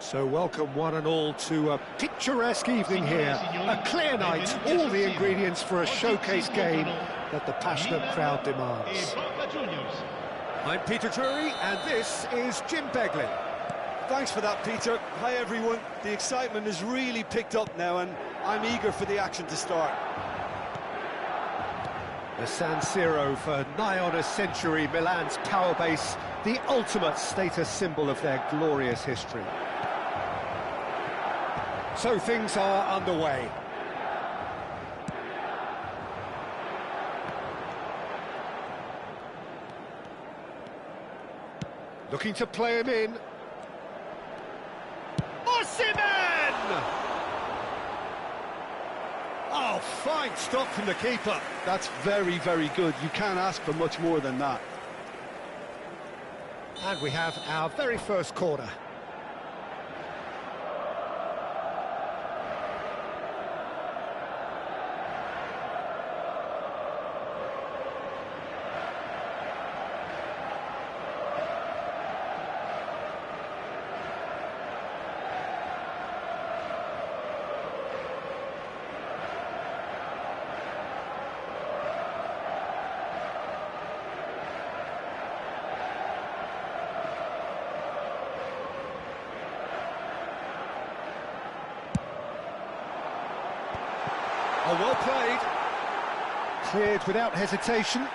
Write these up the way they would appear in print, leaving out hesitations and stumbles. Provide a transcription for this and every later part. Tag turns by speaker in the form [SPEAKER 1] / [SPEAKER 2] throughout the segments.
[SPEAKER 1] So welcome one and all to a picturesque evening here, a clear night, all the ingredients for a showcase game that the passionate crowd demands. I'm Peter Drury and this is Jim Begley.
[SPEAKER 2] Thanks for that, Peter. Hi everyone. The excitement has really picked up now and I'm eager for the action to start.
[SPEAKER 1] The San Siro for nigh on a century, Milan's power base, the ultimate status symbol of their glorious history. So things are underway. Looking to play him in. Osimhen! Oh, fine stop from the keeper.
[SPEAKER 2] That's very, very good. You can't ask for much more than that.
[SPEAKER 1] And we have our very first corner. Oh, well played. Cleared without hesitation.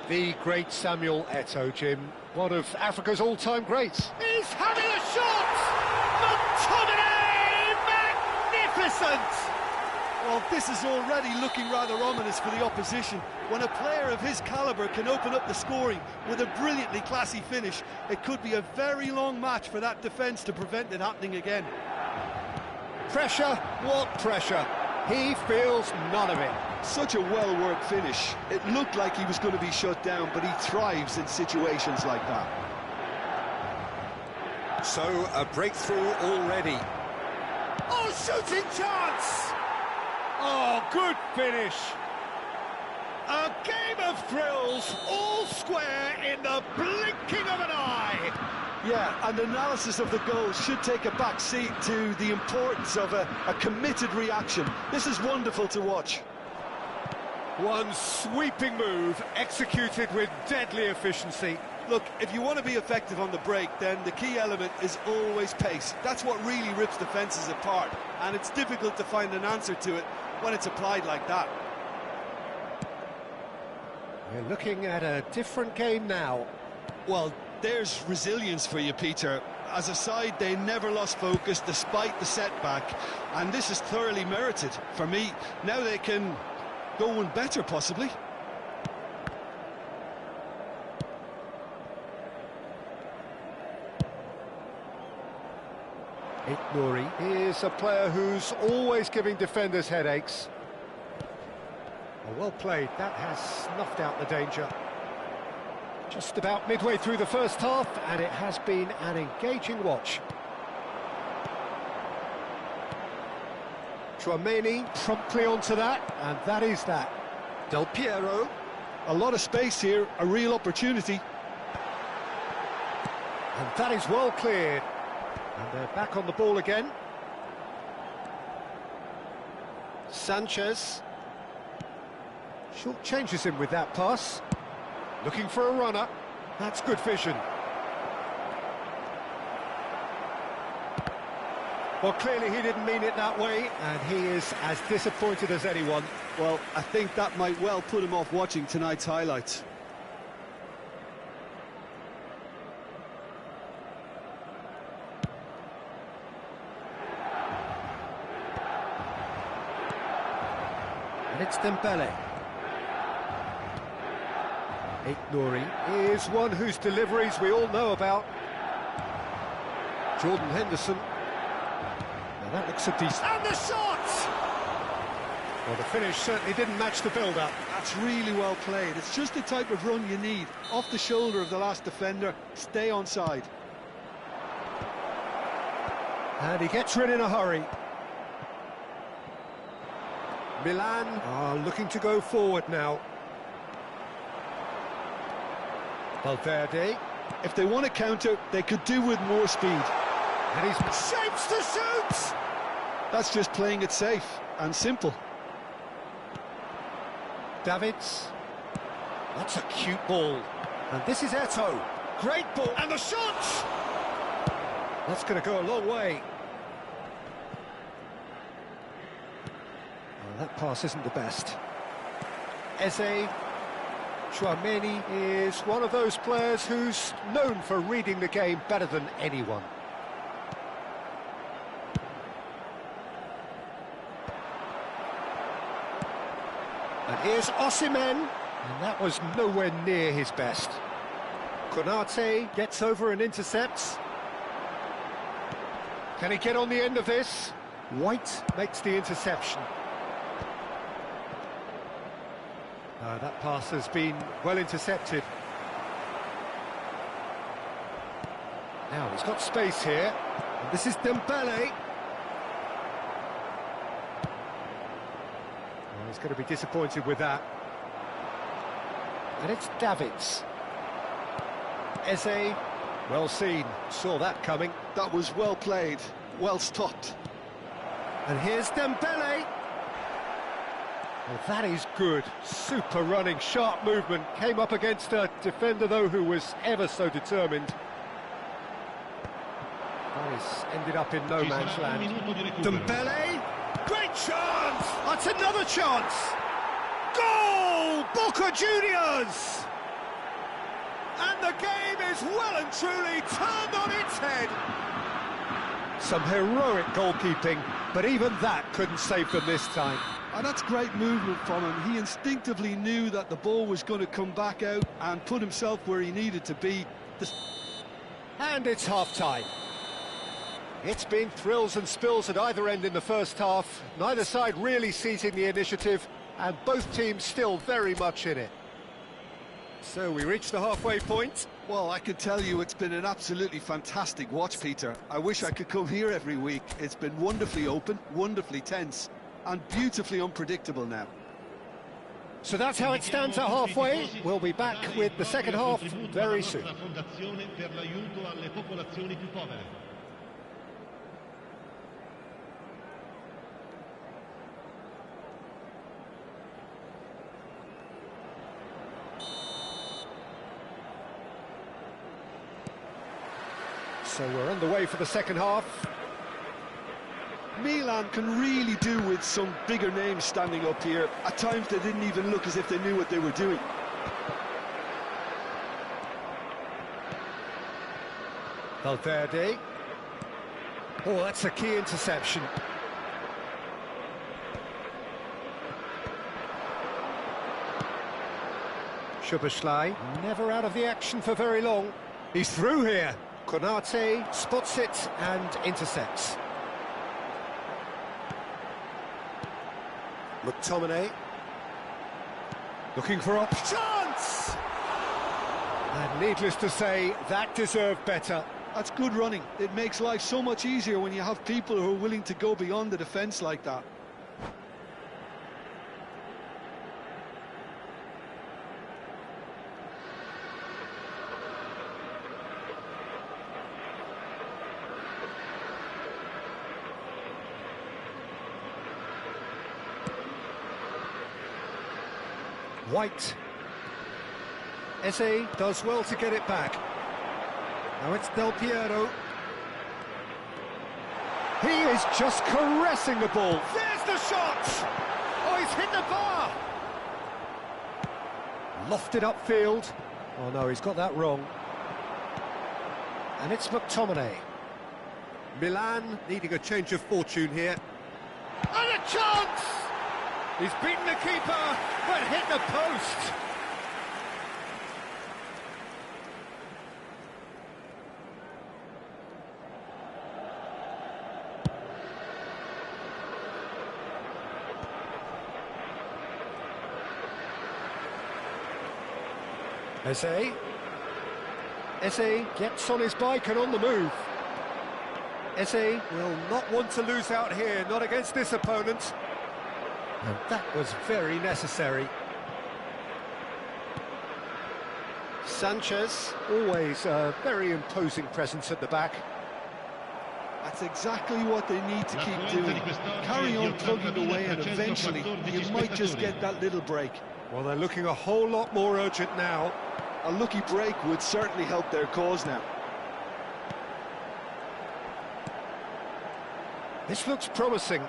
[SPEAKER 1] The great Samuel Eto'o, Jim. One of Africa's all-time greats. He's having a shot! McTominay! Magnificent!
[SPEAKER 2] Well, this is already looking rather ominous for the opposition. When a player of his calibre can open up the scoring with a brilliantly classy finish, it could be a very long match for that defence to prevent it happening again.
[SPEAKER 1] Pressure? What pressure? He feels none of it.
[SPEAKER 2] Such a well-worked finish. It looked like he was going to be shut down, but he thrives in situations like that.
[SPEAKER 1] So, a breakthrough already. Oh, shooting chance! Oh, good finish. A game of thrills, all square in the blinking of an eye.
[SPEAKER 2] Yeah, and analysis of the goal should take a back seat to the importance of a committed reaction. This is wonderful to watch.
[SPEAKER 1] One sweeping move, executed with deadly efficiency.
[SPEAKER 2] Look, if you want to be effective on the break, then the key element is always pace. That's what really rips defences apart, and it's difficult to find an answer to it when it's applied like that.
[SPEAKER 1] We're looking at a different game now.
[SPEAKER 2] Well, there's resilience for you, Peter. As a side, they never lost focus despite the setback, and this is thoroughly merited for me. Now they can go one better, possibly.
[SPEAKER 1] Nouri is a player who's always giving defenders headaches. Oh, well played. That has snuffed out the danger. Just about midway through the first half, and it has been an engaging watch. Chouameni promptly onto that, and that is that.
[SPEAKER 2] Del Piero, a lot of space here, a real opportunity.
[SPEAKER 1] And that is well cleared. And they're back on the ball again. Sanchez. Short changes him with that pass. Looking for a runner. That's good vision. Well, clearly he didn't mean it that way, and he is as disappointed as anyone.
[SPEAKER 2] Well, I think that might well put him off watching tonight's highlights.
[SPEAKER 1] And it's Dembele. Nouri is one whose deliveries we all know about. Jordan Henderson. Now that looks a decent... And the shot! Well, the finish certainly didn't match the build-up.
[SPEAKER 2] That's really well played. It's just the type of run you need. Off the shoulder of the last defender, stay onside.
[SPEAKER 1] And he gets rid in a hurry. Milan are looking to go forward now. Valverde,
[SPEAKER 2] If they want to counter, they could do with more speed.
[SPEAKER 1] And he's shapes to shoot!
[SPEAKER 2] That's just playing it safe and simple.
[SPEAKER 1] Davids. That's a cute ball. And this is Eto'o. Great ball. And the shot! That's going to go a long way. Well, that pass isn't the best. Eze. Chouameni is one of those players who's known for reading the game better than anyone. And here's Osimhen, and that was nowhere near his best. Konate gets over and intercepts. Can he get on the end of this? White makes the interception. That pass has been well intercepted. Now he's got space here. And this is Dembele. Well, he's going to be disappointed with that. And it's Davids. Eze, well seen, saw that coming.
[SPEAKER 2] That was well played, well stopped.
[SPEAKER 1] And here's Dembele. Well, that is good. Super running, sharp movement. Came up against a defender, though, who was ever so determined. That is ended up in no man's land. Dembele! Great chance! That's another chance! Goal! Boca Juniors! And the game is well and truly turned on its head. Some heroic goalkeeping, but even that couldn't save them this time.
[SPEAKER 2] And that's great movement from him. He instinctively knew that the ball was going to come back out and put himself where he needed to be.
[SPEAKER 1] And it's half-time. It's been thrills and spills at either end in the first half. Neither side really seizing the initiative, and both teams still very much in it. So we reach the halfway point.
[SPEAKER 2] Well, I can tell you it's been an absolutely fantastic watch, Peter. I wish I could come here every week. It's been wonderfully open, wonderfully tense, and beautifully unpredictable now.
[SPEAKER 1] So that's how it stands at halfway. We'll be back with the second half very soon. So we're underway for the second half.
[SPEAKER 2] Milan can really do with some bigger names standing up here. At times they didn't even look as if they knew what they were doing.
[SPEAKER 1] Valverde. Oh, that's a key interception. Szoboszlai, never out of the action for very long. He's through here. Konate spots it and intercepts. McTominay. Looking for a chance! And needless to say, that deserved better.
[SPEAKER 2] That's good running. It makes life so much easier when you have people who are willing to go beyond the defence like that.
[SPEAKER 1] White. Eze does well to get it back. Now it's Del Piero. He is just caressing the ball. There's the shot! Oh, he's hit the bar! Lofted upfield. Oh no, he's got that wrong. And it's McTominay. Milan needing a change of fortune here. And a chance! He's beaten the keeper, but hit the post. Eze gets on his bike and on the move. Eze will not want to lose out here, not against this opponent. And that was very necessary. Sanchez, always a very imposing presence at the back.
[SPEAKER 2] That's exactly what they need to keep doing. Carry on tugging away and eventually you might just get that little break.
[SPEAKER 1] Well, they're looking a whole lot more urgent now.
[SPEAKER 2] A lucky break would certainly help their cause now.
[SPEAKER 1] This looks promising.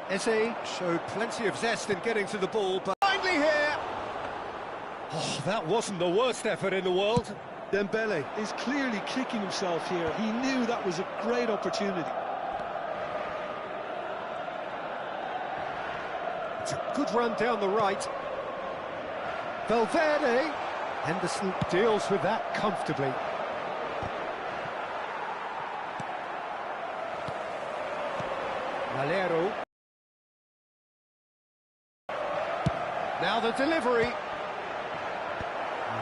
[SPEAKER 1] Eze showed plenty of zest in getting to the ball, but finally here! Oh, that wasn't the worst effort in the world.
[SPEAKER 2] Dembele is clearly kicking himself here. He knew that was a great opportunity.
[SPEAKER 1] It's a good run down the right. Valverde. Henderson deals with that comfortably. Malero. Now the delivery.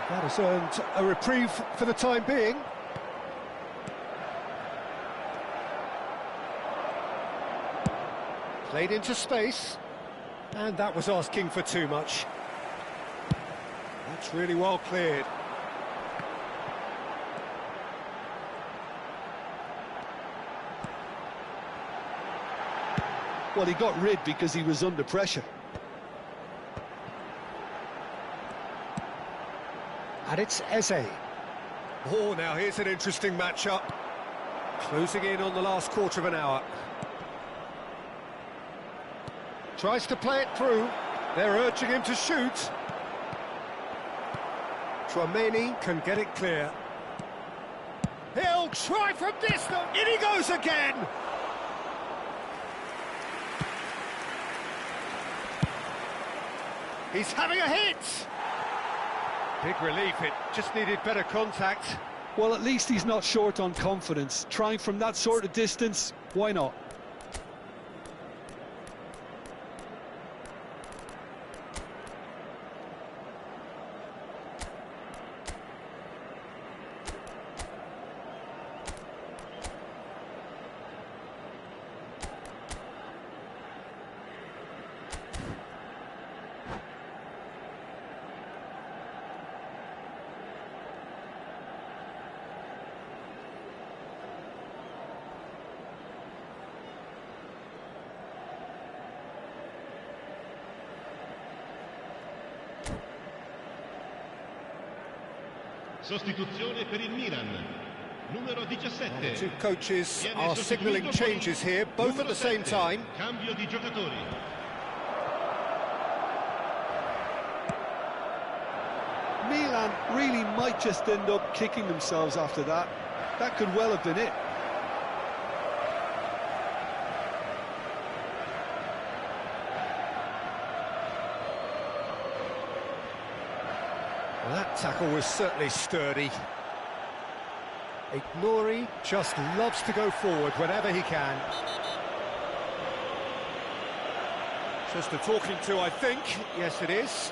[SPEAKER 1] That has earned a reprieve for the time being. Played into space. And that was asking for too much. That's really well cleared.
[SPEAKER 2] Well, he got rid because he was under pressure.
[SPEAKER 1] And it's Eze. Oh, now here's an interesting matchup. Closing in on the last quarter of an hour. Tries to play it through. They're urging him to shoot. Tchouaméni can get it clear. He'll try from distance. In he goes again. He's having a hit. Big relief, it just needed better contact.
[SPEAKER 2] Well, at least he's not short on confidence. Trying from that sort of distance, why not?
[SPEAKER 3] Sostituzione per il Milan. Numero 17.
[SPEAKER 1] The two coaches are signalling changes here, both at the same time.
[SPEAKER 3] Cambio di giocatori.
[SPEAKER 2] Milan really might just end up kicking themselves after that. That could well have been it.
[SPEAKER 1] Well, that tackle was certainly sturdy. Ignori just loves to go forward whenever he can. Just a talking to, I think. Yes, it is.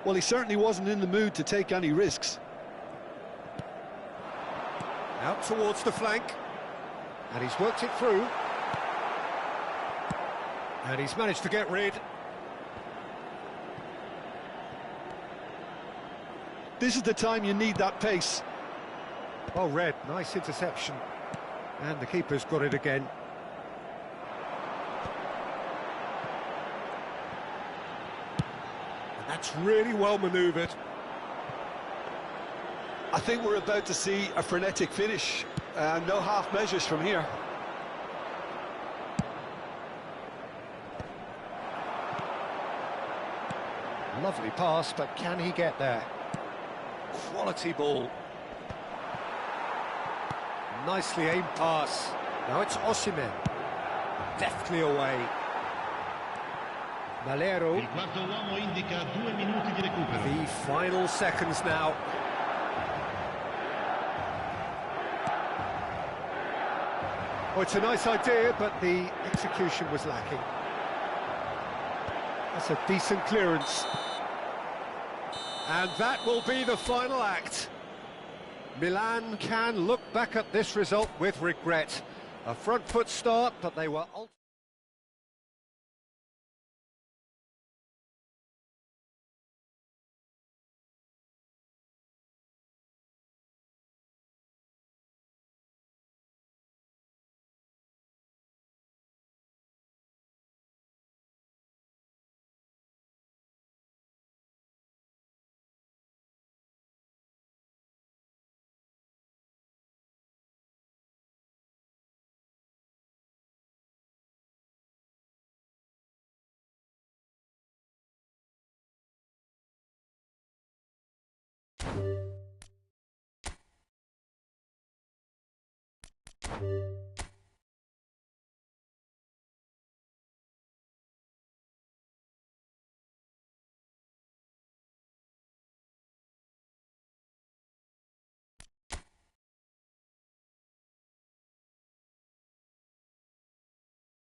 [SPEAKER 2] Well, he certainly wasn't in the mood to take any risks.
[SPEAKER 1] Out towards the flank. And he's worked it through. And he's managed to get rid.
[SPEAKER 2] This is the time you need that pace.
[SPEAKER 1] Well read, nice interception. And the keeper's got it again. That's really well manoeuvred.
[SPEAKER 2] I think we're about to see a frenetic finish. No half measures from here.
[SPEAKER 1] Lovely pass, but can he get there? Quality ball. Nicely aimed pass. Now it's Osimhen. Deftly away. Malero.
[SPEAKER 3] Il quarto uomo indica 2 minuti di recupero.
[SPEAKER 1] The final seconds now. Well, it's a nice idea, but the execution was lacking. That's a decent clearance. And that will be the final act. Milan can look back at this result with regret. A front foot start, but they were...